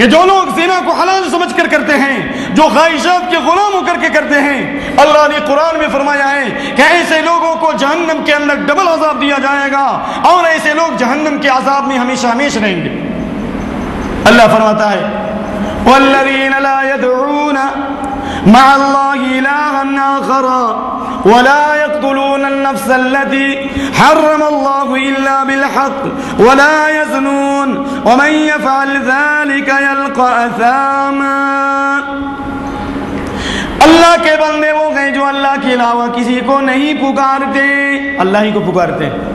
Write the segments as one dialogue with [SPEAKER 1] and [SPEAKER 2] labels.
[SPEAKER 1] کہ جو لوگ زنا کو حلال سمجھ کر کرتے ہیں، جو خواہشات کے غلام ہو کر کے کرتے ہیں، اللہ نے قرآن میں فرمایا ہے کہ ایسے لوگوں کو جہنم کے اندر ڈبل عذاب دیا جائے گا، اور ایسے لوگ جہنم کے عذاب میں ہمیشہ ہمیشہ رہیں گے۔ اللہ فرماتا ہے والذین لا يدعون مع اللہ الہا آخر ولا يقتلون النفس التي حرم الله إلا بالحق ولا يزنون ومن يفعل ذلك يلقى أثاما۔ اللہ کے بندے وہ ہیں جو اللہ کے علاوہ کسی کو نہیں پکارتے، اللہ ہی کو پکارتے ہیں۔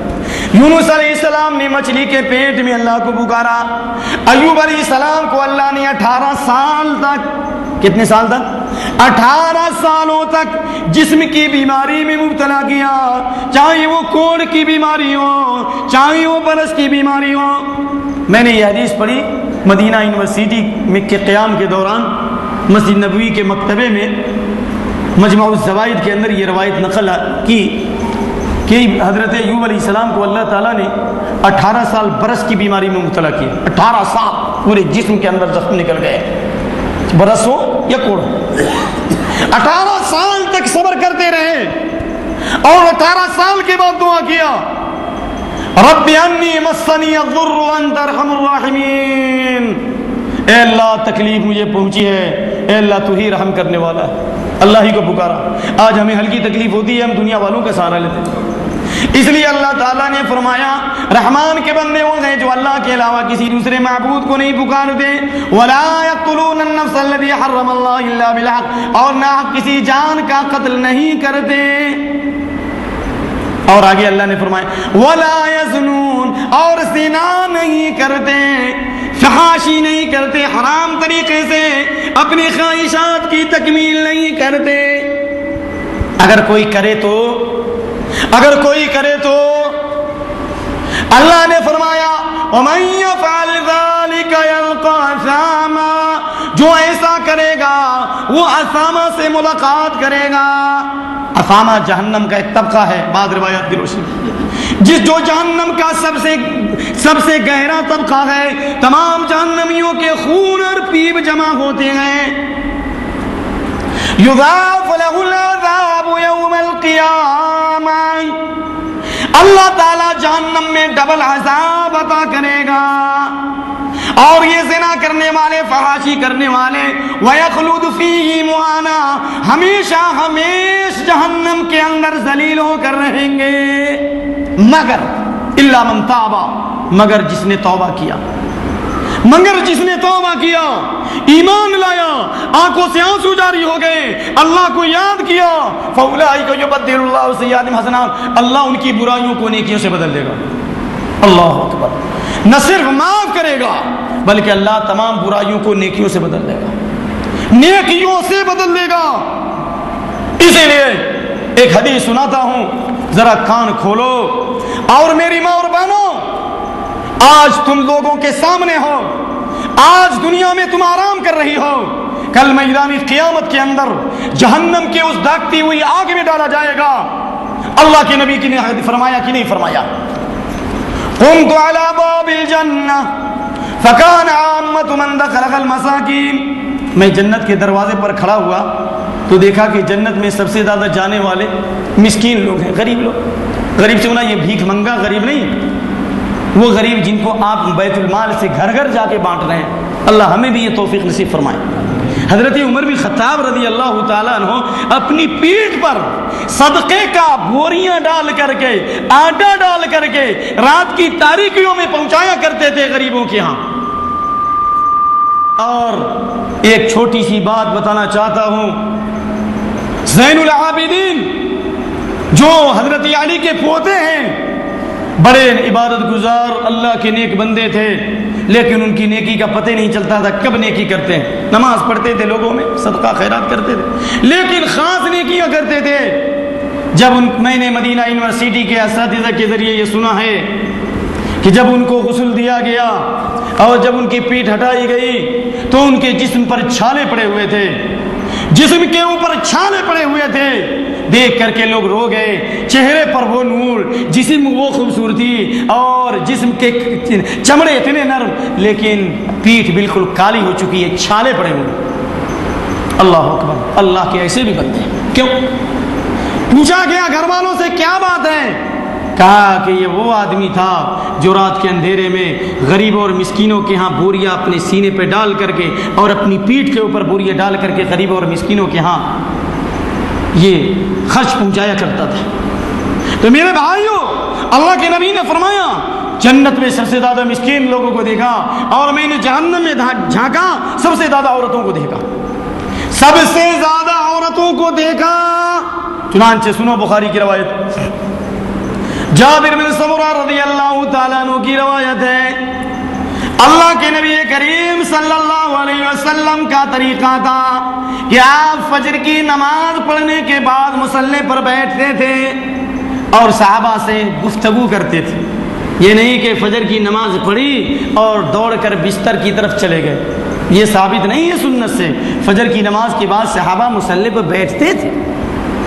[SPEAKER 1] یونس علیہ السلام نے مچھلی کے پیٹ میں اللہ کو پکارا، ایوب علیہ السلام کو اللہ نے 18 سال تک، کتنے سال تک؟ 18 سالوں تک جسم کی بیماری میں مبتلا کیا، چاہے وہ کوڑ کی بیماری ہو، چاہے وہ برس کی بیماری ہو۔ میں نے یہ حدیث پڑھی مدینہ یونیورسٹی میں کے قیام کے دوران، مسجد نبوی کے مکتبے میں مجمع الزوائد کے اندر یہ روایت نقل کی کہ حضرت ایوب علیہ السلام کو اللہ تعالیٰ نے 18 سال برس کی بیماری میں مبتلا کیا۔ 18 سال پورے جسم کے اندر زخم نکل گئے، برس ہو یا کوڑ ہو، 18 سال تک صبر کرتے رہے، اور 18 سال کے بعد دعا کیا رب انی مسنی الضر وانت ارحم الراحمین، اے اللہ تکلیف مجھے پہنچی ہے، اے اللہ تو ہی رحم کرنے والا ہے۔ اللہ ہی کو پکارا۔ آج ہمیں ہلکی تکلیف ہوتی ہے، ہم دنیا والوں کا سہارا لیتے ہیں۔ اس لیے اللہ تعالیٰ نے فرمایا رحمان کے بندے وہ ہیں جو اللہ کے علاوہ کسی دوسرے معبود کو نہیں پکارتے، ولا يقتلون النفس التي حرم الله الا بالحق، اور نہ کسی جان کا قتل نہیں کرتے۔ اور آگے اللہ نے فرمایا ولا يزنون، اور زنا نہیں کرتے، فحاشی نہیں کرتے، حرام طریقے سے اپنی خواہشات کی تکمیل نہیں کرتے۔ اگر کوئی کرے تو اللہ نے فرمایا وَمَن يَفْعَلْ ذَلِكَ يَلْقَى أَثَامًا، جو ایسا کرے گا وہ اسامہ سے ملاقات کرے گا۔ اسامہ جہنم کا ایک طبقہ ہے، بعض روایات کی روشنی جو جہنم کا سب سے گہرا طبقہ ہے، تمام جہنمیوں کے خون اور پیپ جمع ہوتے ہیں۔ یضاعف له العذاب یوم القیامہ، اللہ تعالیٰ جہنم میں ڈبل عذاب عطا کرے گا، اور یہ زنا کرنے والے، فحاشی کرنے والے وَيَخْلُدُ فِيهِ مُهَانًا، ہمیشہ جہنم کے اندر ذلیل ہو کر رہیں گے، مگر الا من تاب، مگر جس نے توبہ کیا، ایمان لایا، آنکھوں سے آنسو جاری ہو گئے، اللہ کو یاد کیا، فَأُولَٰئِكَ يُبَدِّلُ اللَّهُ سَيِّئَاتِهِمْ حَسَنَاتٍ، اللہ ان کی برائیوں کو نیکیوں سے بدل دے گا۔ اللہ اکبر، نہ صرف معاف کرے گا بلکہ اللہ تمام برائیوں کو نیکیوں سے بدل دے گا، نیکیوں سے بدل دے گا۔ اسی لیے ایک حدیث سناتا ہوں، ذرا کان کھولو، اور میری ماں اور بہنوں، آج تم لوگوں کے سامنے ہو، آج دنیا میں تم آرام کر رہی ہو، کل میدان قیامت کے اندر جہنم کے اس داغتی ہوئی آگ میں ڈالا جائے گا۔ اللہ کے نبی کی نے فرمایا کہ نہیں فرمایا قمت على باب الجنہ فكان عامة من دخلها المساکین، میں جنت کے دروازے پر کھڑا ہوا تو دیکھا کہ جنت میں سب سے زیادہ جانے والے مسکین لوگ ہیں، غریب لوگ۔ غریب سے ہونا یہ بھیک منگا غریب نہیں، وہ غریب جن کو آپ بیت المال سے گھر گھر جا کے بانٹ رہے ہیں۔ اللہ ہمیں بھی یہ توفیق نصیب فرمائے۔ حضرت عمر بن خطاب رضی اللہ تعالیٰ عنہ اپنی پیٹھ پر صدقے کا بوریاں ڈال کر کے، آٹا ڈال کر کے رات کی تاریکیوں میں پہنچایا کرتے تھے غریبوں کے ہاں۔ اور ایک چھوٹی سی بات بتانا چاہتا ہوں، زین العابدین جو حضرت علی کے پوتے ہیں، بڑے عبادت گزار اللہ کے نیک بندے تھے، لیکن ان کی نیکی کا پتہ نہیں چلتا تھا کب نیکی کرتے ہیں۔ نماز پڑھتے تھے، لوگوں میں صدقہ خیرات کرتے تھے، لیکن خاص نیکیاں کرتے تھے۔ جب میں نے مدینہ یونیورسٹی کے اساتذہ کے ذریعے یہ سنا ہے کہ جب ان کو غسل دیا گیا اور جب ان کی پیٹھ ہٹائی گئی تو ان کے جسم پر چھالے پڑے ہوئے تھے، जिस्म के ऊपर छाले पड़े हुए थे, देख करके लोग रो गए। चेहरे पर वो नूर, जिस्म वो खूबसूरती, और जिस्म के चमड़े इतने नरम, लेकिन पीठ बिल्कुल काली हो चुकी है, छाले पड़े हुए। अल्लाह अकबर, अल्लाह के ऐसे भी बनते हैं। क्यों? पूछा गया घर वालों से क्या बात है? कहा कि ये वो आदमी था जो रात के अंधेरे में गरीबों और मिस्कीनों के यहाँ बोरियां अपने सीने पे डाल करके और अपनी पीठ के ऊपर बोरियां डाल करके गरीबों और मिस्कीनों के यहाँ ये खर्च पहुंचाया करता था। तो मेरे भाइयों, अल्लाह के नबी ने फरमाया जन्नत में सबसे ज्यादा मिस्कीन लोगों को देखा, और मैंने जहन्नम में झांका, सबसे ज्यादा औरतों को देखा, सबसे ज्यादा औरतों को देखा। चुनांचे सुनो बुखारी की रवायत, जाबिर बिन समुरा रज़ियल्लाहु ताला अन्हु की रवायत है। अल्लाह के नबी करीम सल्लल्लाहु अलैहि वसल्लम का तरीका था कि आप फजर की नमाज पढ़ने के बाद मुसल्ले पर बैठते थे और सहाबा से गुफ्तगू करते थे। ये नहीं कि फजर की नमाज पढ़ी और दौड़कर बिस्तर की तरफ चले गए, ये साबित नहीं है सुन्नत से। फजर की नमाज के बाद सहाबा मुसल्ले पर बैठते थे,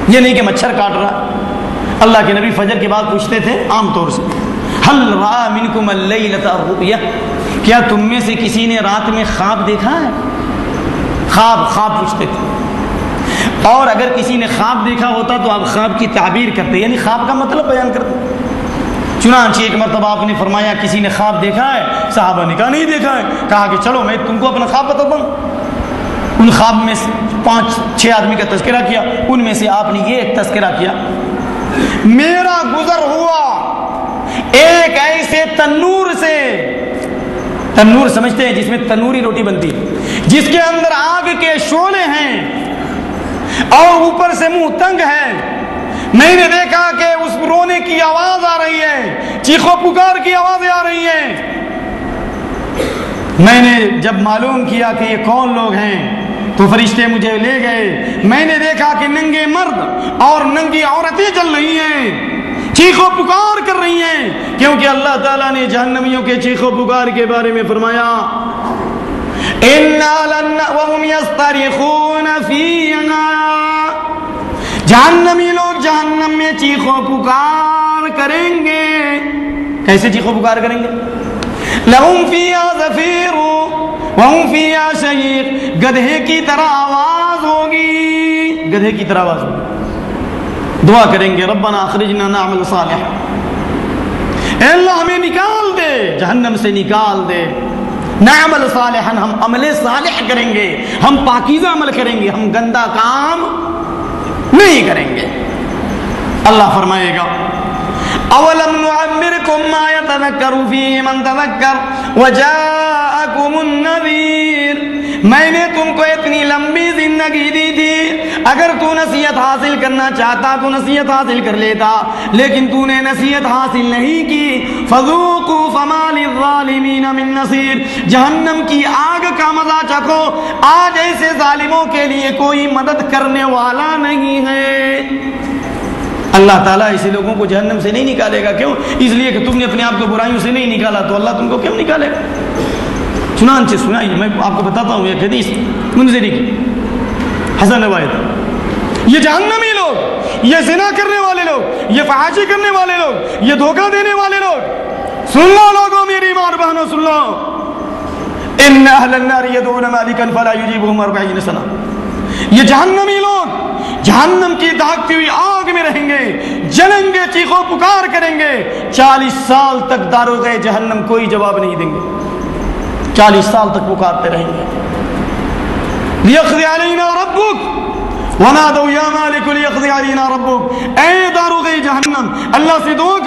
[SPEAKER 1] ये नहीं कि मच्छर काट रहा। अल्लाह के नबी फजर के बाद पूछते थे आमतौर से, हल रा मिनकुम अल-लैलता रुया, क्या तुम में से किसी ने रात में ख्वाब देखा है? ख्वाब पूछते थे, और अगर किसी ने ख्वाब देखा होता तो आप ख्वाब की ताबीर करते, यानी ख्वाब का मतलब बयान करते। चुनांचे एक मरतबा आपने फरमाया किसी ने ख्वाब देखा है? सहाबा ने कहा नहीं देखा है। कहा कि चलो मैं तुमको अपना ख्वाब बताता हूँ। उन ख्वाब में 5-6 आदमी का तस्करा किया, उनमें से आपने ये एक तस्करा किया, मेरा गुजर हुआ एक ऐसे तन्नूर से, तन्नूर समझते हैं जिसमें तन्नूरी रोटी बनती है, जिसके अंदर आग के शोले हैं और ऊपर से मुंह तंग है। मैंने देखा कि उस रोने की आवाज आ रही है, चीखों पुकार की आवाजें आ रही हैं। मैंने जब मालूम किया कि ये कौन लोग हैं तो फरिश्ते मुझे ले गए। मैंने देखा कि नंगे मर्द और नंगी औरतें चल रही हैं, चीखों पुकार कर रही हैं, क्योंकि अल्लाह ताला ने जहन्नमियों के चीखों पुकार के बारे में फरमाया, इन्ना लन्ना वहुम यस्तरिखून फीहा, जहन्नमी लोग जहन्नम में चीखों पुकार करेंगे। कैसे चीखों पुकार करेंगे? लहुम फीहा ज़फ़ीरु वहुम फीहा शहीक, गधे की तरह आवाज होगी, गधे की तरह आवाज होगी। दुआ करेंगे रब्बना अखरिजना नअमल सालिह, अल्लाह हमें निकाल दे, जहन्नम से निकाल दे। नअमल सालिहन, हम अमले सालिह करेंगे, हम पाकीज़ा अमल करेंगे, हम गंदा काम नहीं करेंगे। अल्लाह फरमाएगा अवलम नुअम्मिरकुम मा यतज़क्करु फीहि मन तज़क्कर वजाअकुमुन नज़ीर, मैंने तुमको इतनी लंबी जिंदगी दी थी, अगर तू नसीहत हासिल करना चाहता तो नसीहत हासिल कर लेता, लेकिन तूने नसीहत हासिल नहीं की। फज़ूक़ू फ़मा लिज़्ज़ालिमीन मिन नसीर, जहन्नम की आग का मजा चखो, आज ऐसे जालिमों के लिए कोई मदद करने वाला नहीं है। अल्लाह ताला ऐसे लोगों को जहन्नम से नहीं निकालेगा। क्यों? इसलिए कि तुमने अपने आप को बुराइयों से नहीं निकाला, तो अल्लाह तुमको क्यों निकालेगा? चुनांचे सुनाइए, मैं आपको बताता हूँ एक हदीस मुनज़िरी की, हसन रवायत। ये जहन्नमी लोग, ये ज़िना करने वाले लोग, ये फहाशी करने वाले लोग, ये धोखा देने वाले लोग, सुन लो लोगों, मेरी मार बहनों सुन लो, इन्ना अहलन नार यदऊना मालिकन फला युजीबुहुम 40 सना, ये जहन्नमी लोग जहन्नम की दागती हुई आग में रहेंगे, जलेंगे, चीखों पुकार करेंगे, 40 साल तक दारोगे जहन्नम कोई जवाब नहीं देंगे, 40 साल तक पुकारते रहेंगे। लियक़ज़ी अलैना रब्बुक वनादौ या मालिक लियक़ज़ी अलैना रब्बुक, ऐ दारोगे जहन्नम, अल्लाह से दुआ